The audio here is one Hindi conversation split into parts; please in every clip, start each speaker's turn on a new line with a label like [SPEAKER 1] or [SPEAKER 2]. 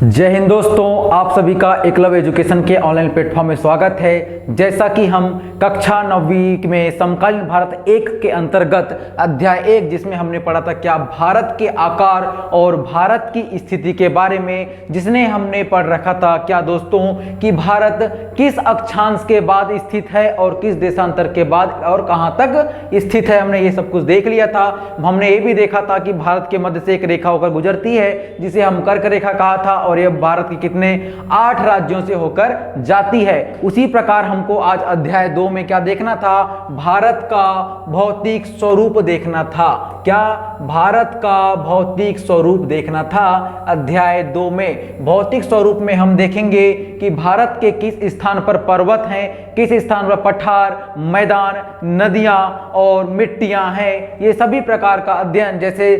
[SPEAKER 1] जय हिंद दोस्तों, आप सभी का एकलव्य एजुकेशन के ऑनलाइन प्लेटफॉर्म में स्वागत है। जैसा कि हम कक्षा 9वीं में समकालीन भारत 1 के अंतर्गत अध्याय 1 जिसमें हमने पढ़ा था क्या भारत के आकार और भारत की स्थिति के बारे में, जिसने हमने पढ़ रखा था क्या दोस्तों कि भारत किस अक्षांश के बाद स्थित है और किस देशांतर के बाद और कहां तक स्थित है। हमने ये सब कुछ देख लिया था। हमने ये भी देखा था कि भारत के मध्य से एक रेखा होकर गुजरती है जिसे हम कर्क रेखा कहा था और यह भारत के कितने 8 राज्यों से होकर जाती है। उसी प्रकार हमको आज अध्याय 2 में क्या देखना था, भारत का भौतिक स्वरूप देखना था। क्या भारत का भौतिक स्वरूप देखना था। अध्याय 2 में भौतिक स्वरूप में हम देखेंगे कि भारत के किस स्थान पर पर्वत हैं, किस स्थान पर पठार, मैदान, नदियां और मिट्टियां हैं। ये सभी प्रकार का अध्ययन, जैसे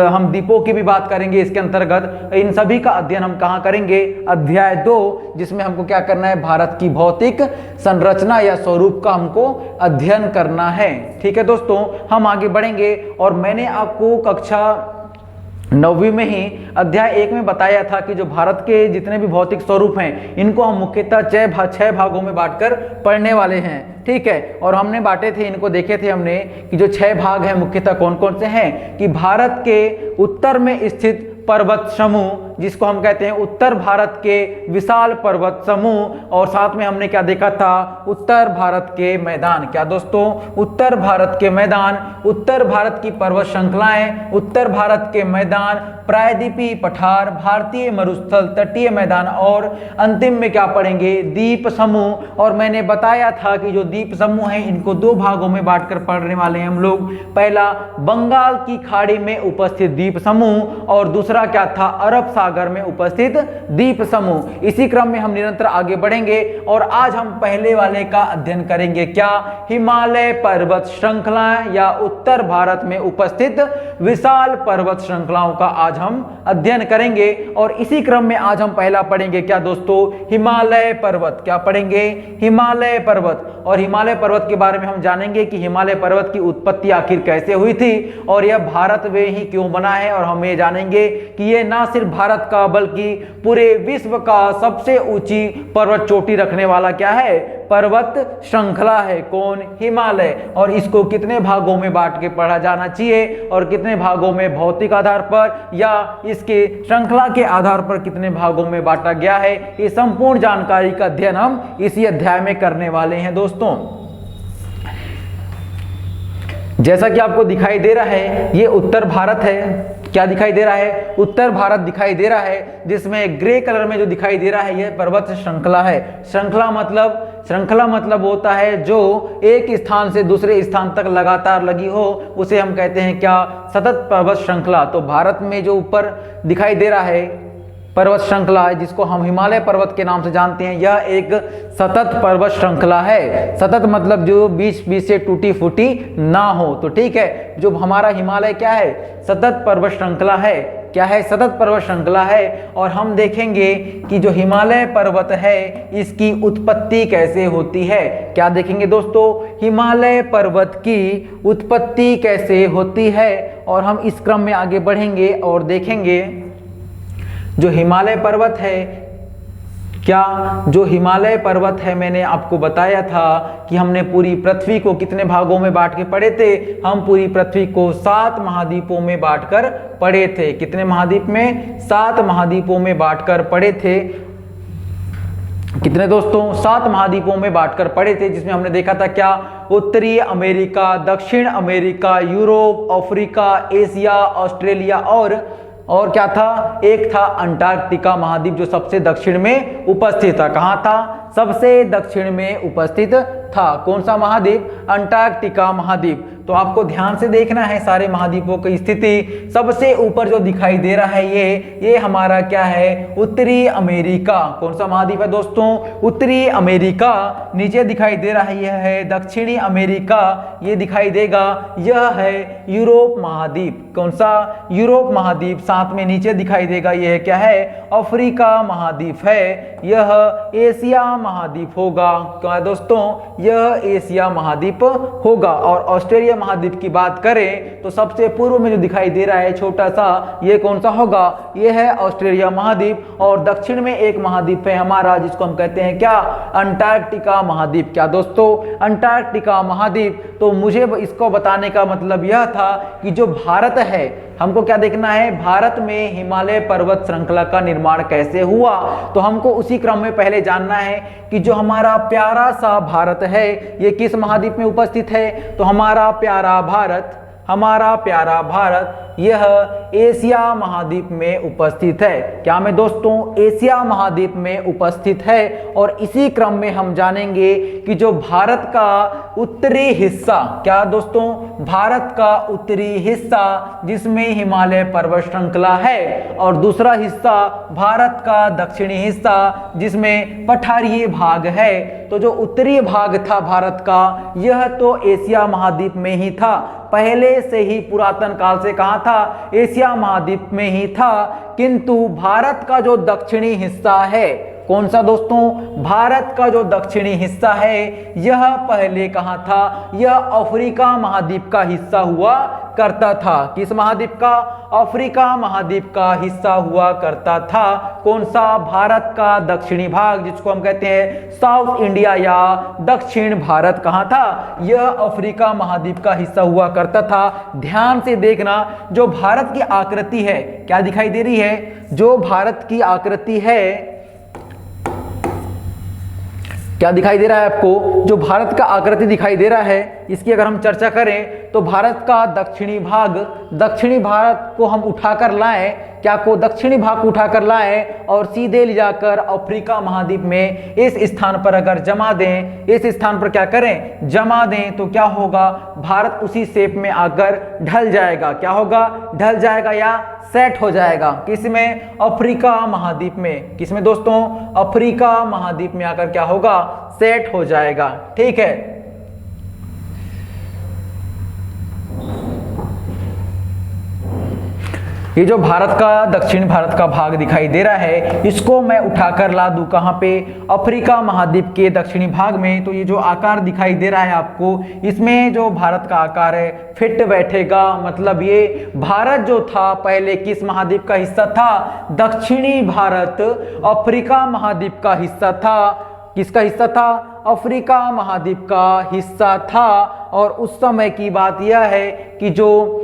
[SPEAKER 1] हम द्वीपों की भी बात करेंगे इसके अंतर्गत, इन सभी का अध्ययन हम कहां करेंगे, अध्याय 2, जिसमें हमको क्या करना है, भारत की भौतिक संरचना या स्वरूप का हमको अध्ययन करना है। ठीक है दोस्तों, हम आगे बढ़ेंगे और मैंने आपको कक्षा 9वीं में ही अध्याय 1 में बताया था कि जो भारत के जितने भी भौतिक स्वरूप हैं इनको हम मुख्यतः 6 भागों में बांटकर पढ़ने वाले हैं। ठीक है, और हमने बांटे थे, इनको देखे थे हमने कि जो 6 भाग हैं मुख्यतः कौन कौन से हैं, कि भारत के उत्तर में स्थित पर्वत समूह जिसको हम कहते हैं उत्तर भारत के विशाल पर्वत समूह, और साथ में हमने क्या देखा था, उत्तर भारत के मैदान। क्या दोस्तों, उत्तर भारत के मैदान, उत्तर भारत की पर्वत श्रृंखलाएं, उत्तर भारत के मैदान, प्रायद्वीपीय पठार, भारतीय मरुस्थल, तटीय मैदान और अंतिम में क्या पढ़ेंगे, द्वीप समूह। और मैंने बताया था कि जो द्वीप समूह हैं इनको 2 भागों में बांटकर पढ़ने वाले हैं हम लोग। पहला बंगाल की खाड़ी में उपस्थित द्वीप समूह और दूसरा क्या था, अरब सागर में उपस्थित द्वीप समूह। इसी क्रम में हम निरंतर आगे बढ़ेंगे और आज हम पहले वाले का अध्ययन करेंगे, क्या, हिमालय पर्वत श्रृंखलाएं या उत्तर भारत में उपस्थित विशाल पर्वत श्रृंखलाओं का आज हम अध्ययन करेंगे। और इसी क्रम में आज हम पहला पढ़ेंगे क्या दोस्तों, हिमालय पर्वत। क्या पढ़ेंगे, हिमालय पर्वत। और हिमालय पर्वत के बारे में हम जानेंगे कि हिमालय पर्वत की उत्पत्ति आखिर कैसे हुई थी और यह भारत में ही क्यों बना है। और हम ये जानेंगे कि यह ना सिर्फ भारत का बल्कि पूरे विश्व का सबसे ऊंची पर्वत चोटी रखने वाला क्या है, पर्वत श्रृंखला है। कौन, हिमालय। और इसको कितने भागों में बांट के पढ़ा जाना चाहिए और कितने भागों में भौतिक आधार पर या इसके श्रृंखला के आधार पर कितने भागों में बांटा गया है, ये संपूर्ण जानकारी का अध्ययन हम इसी अध्याय में करने वाले हैं दोस्तों। जैसा कि आपको दिखाई दे रहा है, ये उत्तर भारत है। क्या दिखाई दे रहा है, उत्तर भारत दिखाई दे रहा है, जिसमें ग्रे कलर में जो दिखाई दे रहा है यह पर्वत श्रृंखला है। श्रृंखला मतलब होता है जो एक स्थान से दूसरे स्थान तक लगातार लगी हो, उसे हम कहते हैं क्या, सतत पर्वत श्रृंखला। तो भारत में जो ऊपर दिखाई दे रहा है पर्वत श्रृंखला है जिसको हम हिमालय पर्वत के नाम से जानते हैं, यह एक सतत पर्वत श्रृंखला है। सतत मतलब जो बीच बीच से टूटी फूटी ना हो। तो ठीक है, जो हमारा हिमालय क्या है, सतत पर्वत श्रृंखला है। क्या है, सतत पर्वत श्रृंखला है। और हम देखेंगे कि जो हिमालय पर्वत है इसकी उत्पत्ति कैसे होती है। क्या देखेंगे दोस्तों, हिमालय पर्वत की उत्पत्ति कैसे होती है। और हम इस क्रम में आगे बढ़ेंगे और देखेंगे जो हिमालय पर्वत है, क्या जो हिमालय पर्वत है, मैंने आपको बताया था कि हमने पूरी पृथ्वी को कितने भागों में बांट के पढ़े थे, हम पूरी पृथ्वी को 7 महाद्वीपों में बांटकर पढ़े थे। कितने महाद्वीप में, 7 महाद्वीपों में बांटकर पढ़े थे। कितने दोस्तों, 7 महाद्वीपों में बांटकर पढ़े थे, जिसमें हमने देखा था क्या, उत्तरी अमेरिका, दक्षिण America, Europe, Africa, Asia, Australia और क्या था, एक था अंटार्कटिका महाद्वीप जो सबसे दक्षिण में उपस्थित था। कहाँ था, सबसे दक्षिण में उपस्थित था। कौन सा महाद्वीप, अंटार्कटिका महाद्वीप। तो आपको ध्यान से देखना है सारे महाद्वीपों की स्थिति। सबसे ऊपर जो दिखाई दे रहा है ये हमारा क्या है, उत्तरी अमेरिका। कौन सा महाद्वीप है दोस्तों, उत्तरी अमेरिका। नीचे दिखाई दे रहा है यह है दक्षिणी अमेरिका, ये दिखाई देगा यह है यूरोप महाद्वीप। कौन सा, यूरोप महाद्वीप। साथ में नीचे दिखाई देगा यह क्या है, अफ्रीका महाद्वीप है। यह एशिया महाद्वीप होगा। क्या दोस्तों, यह एशिया महाद्वीप होगा। और ऑस्ट्रेलिया महाद्वीप की बात करें तो सबसे पूर्व में जो दिखाई दे रहा है छोटा सा, ये कौन सा होगा, ये है ऑस्ट्रेलिया महाद्वीप। और दक्षिण में एक महाद्वीप है हमारा जिसको हम कहते हैं क्या, अंटार्कटिका महाद्वीप। क्या दोस्तों, अंटार्कटिका महाद्वीप। तो मुझे इसको बताने का मतलब यह था कि जो भारत है, हमको क्या देखना है, भारत में हिमालय पर्वत श्रृंखला का निर्माण कैसे हुआ। तो हमको उसी क्रम में पहले जानना है कि जो हमारा प्यारा सा भारत है ये किस महाद्वीप में उपस्थित है। तो हमारा प्यारा भारत यह एशिया महाद्वीप में उपस्थित है। क्या में दोस्तों, एशिया महाद्वीप में उपस्थित है। और इसी क्रम में हम जानेंगे कि जो भारत का उत्तरी हिस्सा, क्या दोस्तों, भारत का उत्तरी हिस्सा जिसमें हिमालय पर्वत श्रृंखला है, और दूसरा हिस्सा भारत का दक्षिणी हिस्सा जिसमें पठारीय भाग है। तो जो उत्तरी भाग था भारत का, यह तो एशिया महाद्वीप में ही था, पहले से ही पुरातन काल से कहा था, एशिया महाद्वीप में ही था। किंतु भारत का जो दक्षिणी हिस्सा है, कौन सा दोस्तों, भारत का जो दक्षिणी हिस्सा है यह पहले कहाँ था, यह अफ्रीका महाद्वीप का हिस्सा हुआ करता था। किस महाद्वीप का, अफ्रीका महाद्वीप का हिस्सा हुआ करता था। कौन सा, भारत का दक्षिणी भाग जिसको हम कहते हैं साउथ इंडिया या दक्षिण भारत कहाँ था, यह अफ्रीका महाद्वीप का हिस्सा हुआ करता था। ध्यान से देखना, जो भारत की आकृति है, क्या दिखाई दे रही है, जो भारत की आकृति है, क्या दिखाई दे रहा है आपको, जो भारत का आकृति दिखाई दे रहा है, इसकी अगर हम चर्चा करें तो भारत का दक्षिणी भाग, दक्षिणी भारत को हम उठाकर लाएं, क्या को दक्षिणी भाग को उठाकर लाएं और सीधे ले जाकर अफ्रीका महाद्वीप में इस स्थान पर अगर जमा दें, इस स्थान पर क्या करें, जमा दें, तो क्या होगा, भारत उसी शेप में आकर ढल जाएगा। क्या होगा, ढल जाएगा या सेट हो जाएगा। किसमें, अफ्रीका महाद्वीप में। किसमें दोस्तों, अफ्रीका महाद्वीप में आकर क्या होगा, सेट हो जाएगा। ठीक है, ये जो भारत का दक्षिण भारत का भाग दिखाई दे रहा है, इसको मैं उठाकर ला दूं कहां पे, अफ्रीका महाद्वीप के दक्षिणी भाग में। तो ये जो आकार दिखाई दे रहा है आपको, इसमें जो भारत का आकार है फिट बैठेगा। मतलब ये भारत जो था पहले किस महाद्वीप का हिस्सा था, दक्षिणी भारत अफ्रीका महाद्वीप का हिस्सा था। किसका हिस्सा था, अफ्रीका महाद्वीप का हिस्सा था। और उस समय की बात यह है कि जो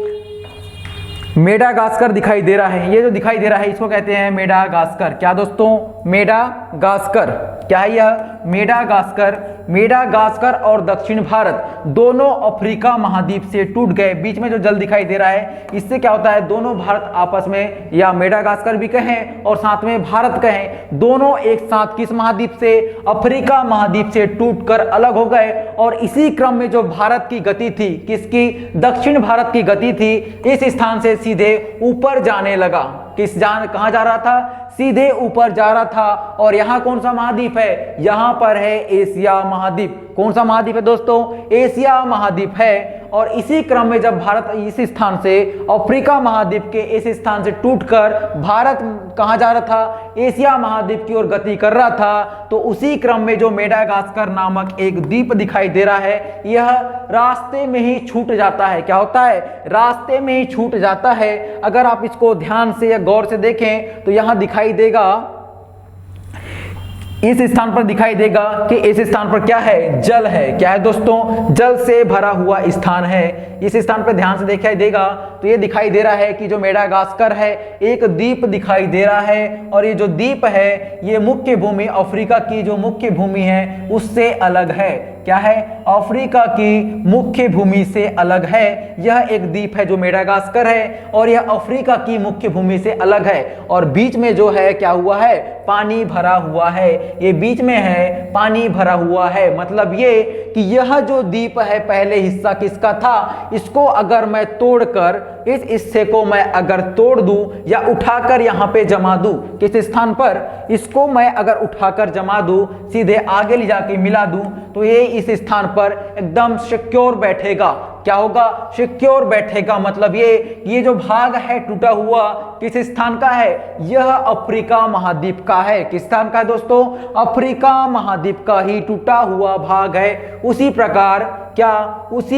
[SPEAKER 1] मेडागास्कर दिखाई दे रहा है, ये जो दिखाई दे रहा है इसको कहते हैं मेडागास्कर। क्या दोस्तों, मेडागास्कर। क्या है यह, मेडागास्कर। मेडागास्कर और दक्षिण भारत दोनों अफ्रीका महाद्वीप से टूट गए। बीच में जो जल दिखाई दे रहा है, इससे क्या होता है, दोनों भारत आपस में, या मेडागास्कर भी कहें और साथ में भारत कहें, दोनों एक साथ किस महाद्वीप से, अफ्रीका महाद्वीप से टूटकर अलग हो गए। और इसी क्रम में जो भारत की गति थी, किसकी, दक्षिण भारत की गति थी, इस स्थान से सीधे ऊपर जाने लगा। कहां जा रहा था, सीधे ऊपर जा रहा था। और यहां कौन सा महाद्वीप है, यहां पर है एशिया महाद्वीप। कौन सा महाद्वीप है दोस्तों, एशिया महाद्वीप है। और इसी क्रम में जब भारत इस स्थान से, अफ्रीका महाद्वीप के इस स्थान से टूटकर भारत कहां जा रहा था, एशिया महाद्वीप की ओर गति कर रहा था, तो उसी क्रम में जो मेडागास्कर नामक एक द्वीप दिखाई दे रहा है, यह रास्ते में ही छूट जाता है। क्या होता है, रास्ते में ही छूट जाता है। अगर आप इसको ध्यान से या गौर से देखें तो यहां दिखाई देगा, इस स्थान पर दिखाई देगा कि इस स्थान पर क्या है, जल है। क्या है दोस्तों, जल से भरा हुआ स्थान है। इस स्थान पर ध्यान से दिखाई देगा तो ये दिखाई दे रहा है कि जो मेडागास्कर है एक द्वीप दिखाई दे रहा है। और ये जो द्वीप है ये मुख्य भूमि, अफ्रीका की जो मुख्य भूमि है उससे अलग है। क्या है, अफ्रीका की मुख्य भूमि से अलग है। यह एक द्वीप है जो मेडागास्कर है और यह अफ्रीका की मुख्य भूमि से अलग है। और बीच में जो है क्या हुआ है, पानी भरा हुआ है। ये बीच में है, पानी भरा हुआ है। मतलब ये कि यह जो द्वीप है पहले हिस्सा किसका था, इसको अगर मैं तोड़कर, इस हिस्से को मैं अगर तोड़ दूं या उठाकर यहां पे जमा दूं, किस स्थान पर, इसको मैं अगर उठाकर जमा दूं, सीधे आगे ले जाके मिला दूं, तो ये इस स्थान पर एकदम सिक्योर बैठेगा। क्या होगा, सिक्योर बैठेगा। मतलब ये जो भाग है टूटा हुआ किस स्थान का है, यह अफ्रीका महाद्वीप का है। किस स्थान का है दोस्तों, अफ्रीका महाद्वीप का ही टूटा हुआ भाग है। उसी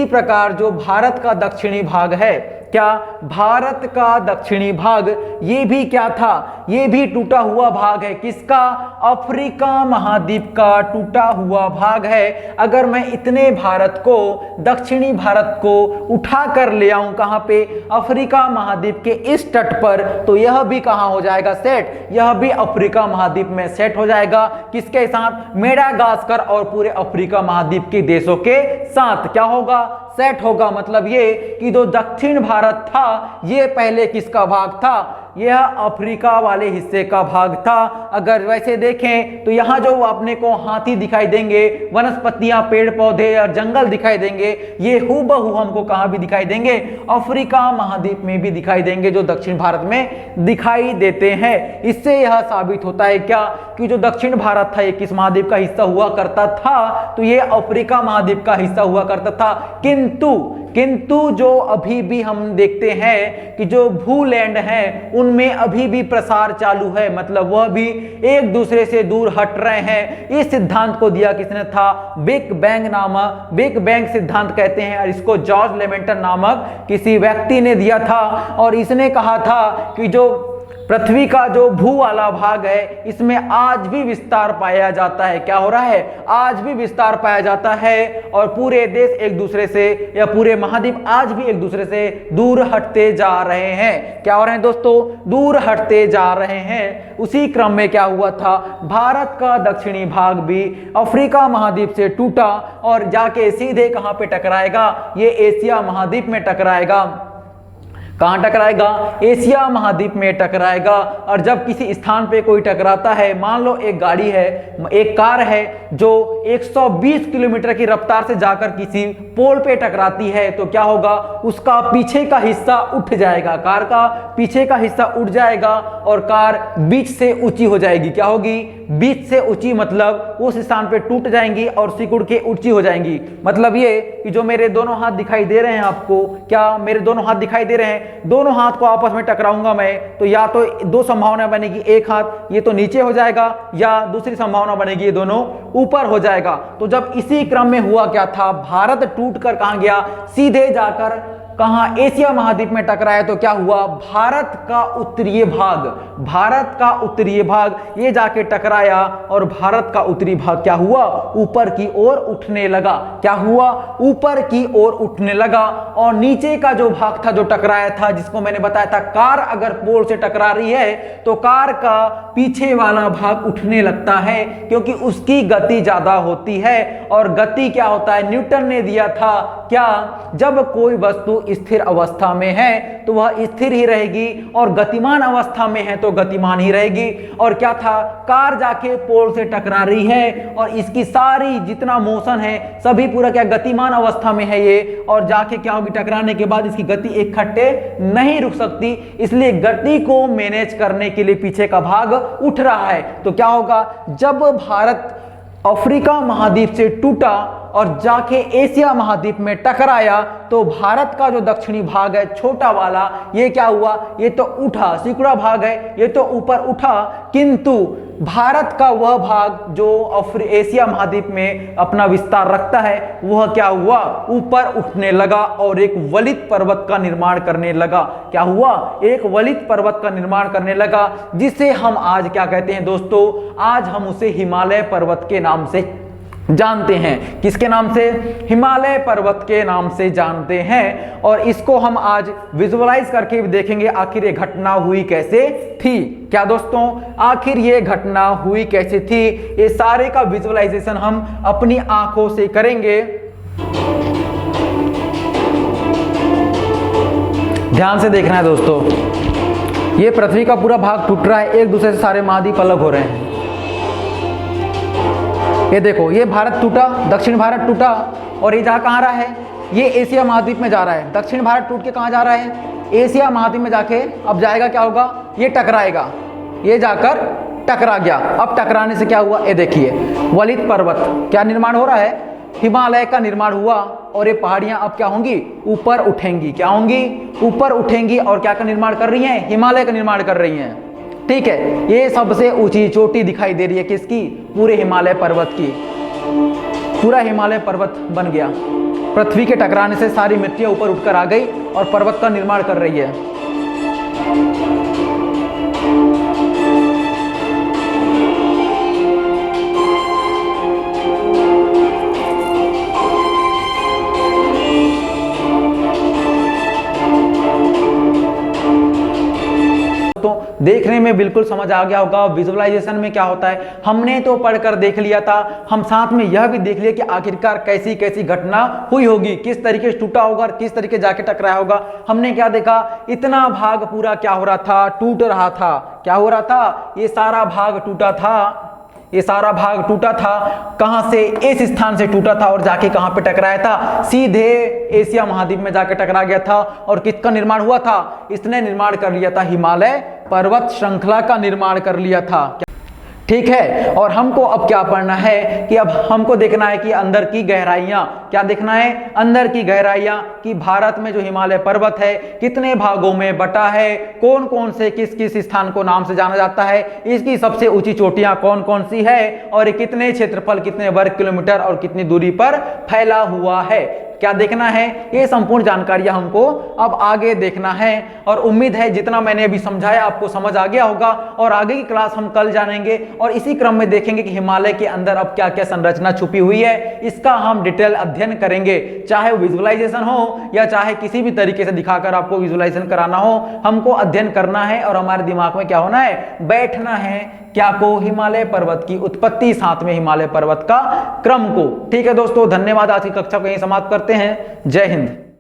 [SPEAKER 1] प्रकार जो भारत का दक्षिणी भाग है, क्या भारत का दक्षिणी भाग ये भी क्या था, ये भी टूटा हुआ भाग है। किसका, अफ्रीका महाद्वीप का टूटा हुआ भाग है। अगर मैं इतने भारत को, दक्षिणी भारत को उठा कर ले आऊं कहां पे, अफ्रीका महाद्वीप के इस तट पर, तो यह भी कहां हो जाएगा सेट, यह भी अफ्रीका महाद्वीप में सेट हो जाएगा। किसके साथ, मेडागास्कर और पूरे अफ्रीका महाद्वीप के देशों के साथ क्या होगा, सेट होगा। मतलब ये कि जो दक्षिण भारत था ये पहले किसका भाग था, यह अफ्रीका वाले हिस्से का भाग था। अगर वैसे देखें तो यहाँ जो अपने को हाथी दिखाई देंगे, वनस्पतियां, पेड़ पौधे और जंगल दिखाई देंगे, ये हूबहू हमको कहाँ भी दिखाई देंगे, अफ्रीका महाद्वीप में भी दिखाई देंगे, जो दक्षिण भारत में दिखाई देते हैं। इससे यह साबित होता है क्या, कि जो दक्षिण भारत था ये किस महाद्वीप का हिस्सा हुआ करता था, तो ये अफ्रीका महाद्वीप का हिस्सा हुआ करता था। किंतु जो अभी भी हम देखते हैं कि जो भूलैंड हैं उनमें अभी भी प्रसार चालू है, मतलब वह भी एक दूसरे से दूर हट रहे हैं। इस सिद्धांत को दिया किसने था, बिग बैंग सिद्धांत कहते हैं, और इसको जॉर्ज लेमेंटन नामक किसी व्यक्ति ने दिया था। और इसने कहा था कि जो पृथ्वी का जो भू वाला भाग है इसमें आज भी विस्तार पाया जाता है। क्या हो रहा है, आज भी विस्तार पाया जाता है, और पूरे देश एक दूसरे से, या पूरे महाद्वीप आज भी एक दूसरे से दूर हटते जा रहे हैं। क्या हो रहे हैं दोस्तों, दूर हटते जा रहे हैं। उसी क्रम में क्या हुआ था, भारत का दक्षिणी भाग भी अफ्रीका महाद्वीप से टूटा और जाके सीधे कहां पे टकराएगा, ये एशिया महाद्वीप में टकराएगा। कहां टकराएगा, एशिया महाद्वीप में टकराएगा। और जब किसी स्थान पे कोई टकराता है, मान लो एक गाड़ी है, एक कार है जो 120 किलोमीटर की रफ्तार से जाकर किसी पोल पे टकराती है, तो क्या होगा, उसका पीछे का हिस्सा उठ जाएगा, कार का पीछे का हिस्सा उठ जाएगा और कार बीच से ऊंची हो जाएगी। क्या होगी, बीच से ऊंची, मतलब उस स्थान पे टूट जाएंगी और सिकुड़ के ऊंची हो जाएंगी। मतलब ये कि जो मेरे दोनों हाथ दिखाई दे रहे हैं आपको, क्या मेरे दोनों हाथ दिखाई दे रहे हैं, दोनों हाथ को आपस में टकराऊंगा मैं, तो या तो दो संभावना बनेगी, एक हाथ ये तो नीचे हो जाएगा, या दूसरी संभावना बनेगी ये दोनों ऊपर हो जाएगा। तो जब इसी क्रम में हुआ क्या था, भारत टूटकर कहां गया, सीधे जाकर कहां, एशिया महाद्वीप में टकराया। तो क्या हुआ, भारत का उत्तरीय भाग ये जाके टकराया और भारत का उत्तरी भाग क्या हुआ, ऊपर की ओर उठने लगा। क्या हुआ, ऊपर की ओर उठने लगा। और नीचे का जो भाग था जो टकराया था, जिसको मैंने बताया था, कार अगर पोल से टकरा रही है तो कार का पीछे वाला भाग उठने लगता है, क्योंकि उसकी गति ज्यादा होती है। और गति क्या होता है, न्यूटन ने दिया था, क्या, जब कोई वस्तु स्थिर अवस्था में है तो वह स्थिर ही रहेगी, और गतिमान अवस्था में है तो गतिमान ही रहेगी। और क्या था, कार जाके पोल से टकरा रही है और इसकी सारी जितना मोशन है सभी पूरा क्या गतिमान अवस्था में है ये, और जाके क्या होगी, टकराने के बाद इसकी गति इकट्ठे नहीं रुक सकती, इसलिए गति को मैनेज करने के लिए पीछे का भाग उठ रहा है। तो क्या होगा, जब भारत अफ्रीका महाद्वीप से टूटा और जाके एशिया महाद्वीप में टकराया, तो भारत का जो दक्षिणी भाग है छोटा वाला, ये क्या हुआ, ये तो उठा, सिकुड़ा भाग है, ये तो ऊपर उठा। किंतु भारत का वह भाग जो एशिया महाद्वीप में अपना विस्तार रखता है, वह क्या हुआ, ऊपर उठने लगा और एक वलित पर्वत का निर्माण करने लगा। क्या हुआ, एक वलित पर्वत का निर्माण करने लगा, जिसे हम आज क्या कहते हैं दोस्तों, आज हम उसे हिमालय पर्वत के नाम से जानते हैं। किसके नाम से, हिमालय पर्वत के नाम से जानते हैं। और इसको हम आज विजुअलाइज करके भी देखेंगे, आखिर ये घटना हुई कैसे थी। क्या दोस्तों, आखिर ये घटना हुई कैसे थी, ये सारे का विजुअलाइजेशन हम अपनी आंखों से करेंगे। ध्यान से देखना है दोस्तों, ये पृथ्वी का पूरा भाग टूट रहा है, एक दूसरे से सारे महाद्वीप अलग हो रहे हैं। ये देखो, ये भारत टूटा, दक्षिण भारत टूटा, और ये जा कहाँ रहा है, ये एशिया महाद्वीप में जा रहा है। दक्षिण भारत टूट के कहाँ जा रहा है, एशिया महाद्वीप में जाके अब जाएगा, क्या होगा, ये टकराएगा, ये जाकर टकरा गया। अब टकराने से क्या हुआ, ये देखिए, वलित पर्वत क्या निर्माण हो रहा है, हिमालय का निर्माण हुआ। और ये पहाड़ियां अब क्या होंगी, ऊपर उठेंगी। क्या होंगी, ऊपर उठेंगी और क्या का निर्माण कर रही हैं, हिमालय का निर्माण कर रही हैं। ठीक है, ये सबसे ऊंची चोटी दिखाई दे रही है किसकी, पूरे हिमालय पर्वत की। पूरा हिमालय पर्वत बन गया, पृथ्वी के टकराने से सारी मिट्टियां ऊपर उठकर आ गई और पर्वत का निर्माण कर रही है। तो देखने में बिल्कुल समझ आ गया होगा। विजुअलाइजेशन में क्या होता है, हमने तो पढ़कर देख लिया था, हम साथ में यह भी देख लिया कि आखिरकार कैसी कैसी घटना हुई होगी, किस तरीके से टूटा होगा और किस तरीके जाके टकराया होगा। हमने क्या देखा, इतना भाग पूरा क्या हो रहा था, टूट रहा था। क्या हो रहा था, ये सारा भाग टूटा था। ये सारा भाग टूटा था, कहां से, इस स्थान से टूटा था और जाके कहां पे टकराया था, सीधे एशिया महाद्वीप में जाके टकरा गया था। और किसका निर्माण हुआ था, इसने निर्माण कर लिया था, हिमालय पर्वत श्रृंखला का निर्माण कर लिया था। ठीक है, और हमको अब क्या पढ़ना है कि अब हमको देखना है कि अंदर की गहराइयां, क्या देखना है, अंदर की गहराइयां कि भारत में जो हिमालय पर्वत है कितने भागों में बटा है, कौन कौन से किस किस स्थान को नाम से जाना जाता है, इसकी सबसे ऊंची चोटियां कौन कौन सी है और कितने क्षेत्रफल, कितने वर्ग किलोमीटर और कितनी दूरी पर फैला हुआ है। क्या देखना है, ये संपूर्ण जानकारियां हमको अब आगे देखना है। और उम्मीद है जितना मैंने अभी समझाया आपको समझ आ गया होगा। और आगे की क्लास हम कल जानेंगे और इसी क्रम में देखेंगे कि हिमालय के अंदर अब क्या क्या संरचना छुपी हुई है, इसका हम डिटेल अध्ययन करेंगे। चाहे वो विजुअलाइजेशन हो या चाहे किसी भी तरीके से दिखाकर आपको विजुअलाइजेशन कराना हो, हमको अध्ययन करना है और हमारे दिमाग में क्या होना है, बैठना है क्या को, हिमालय पर्वत की उत्पत्ति, साथ में हिमालय पर्वत का क्रम को। ठीक है दोस्तों, धन्यवाद। आज की कक्षा को यहीं समाप्त करते हैं। जय हिंद।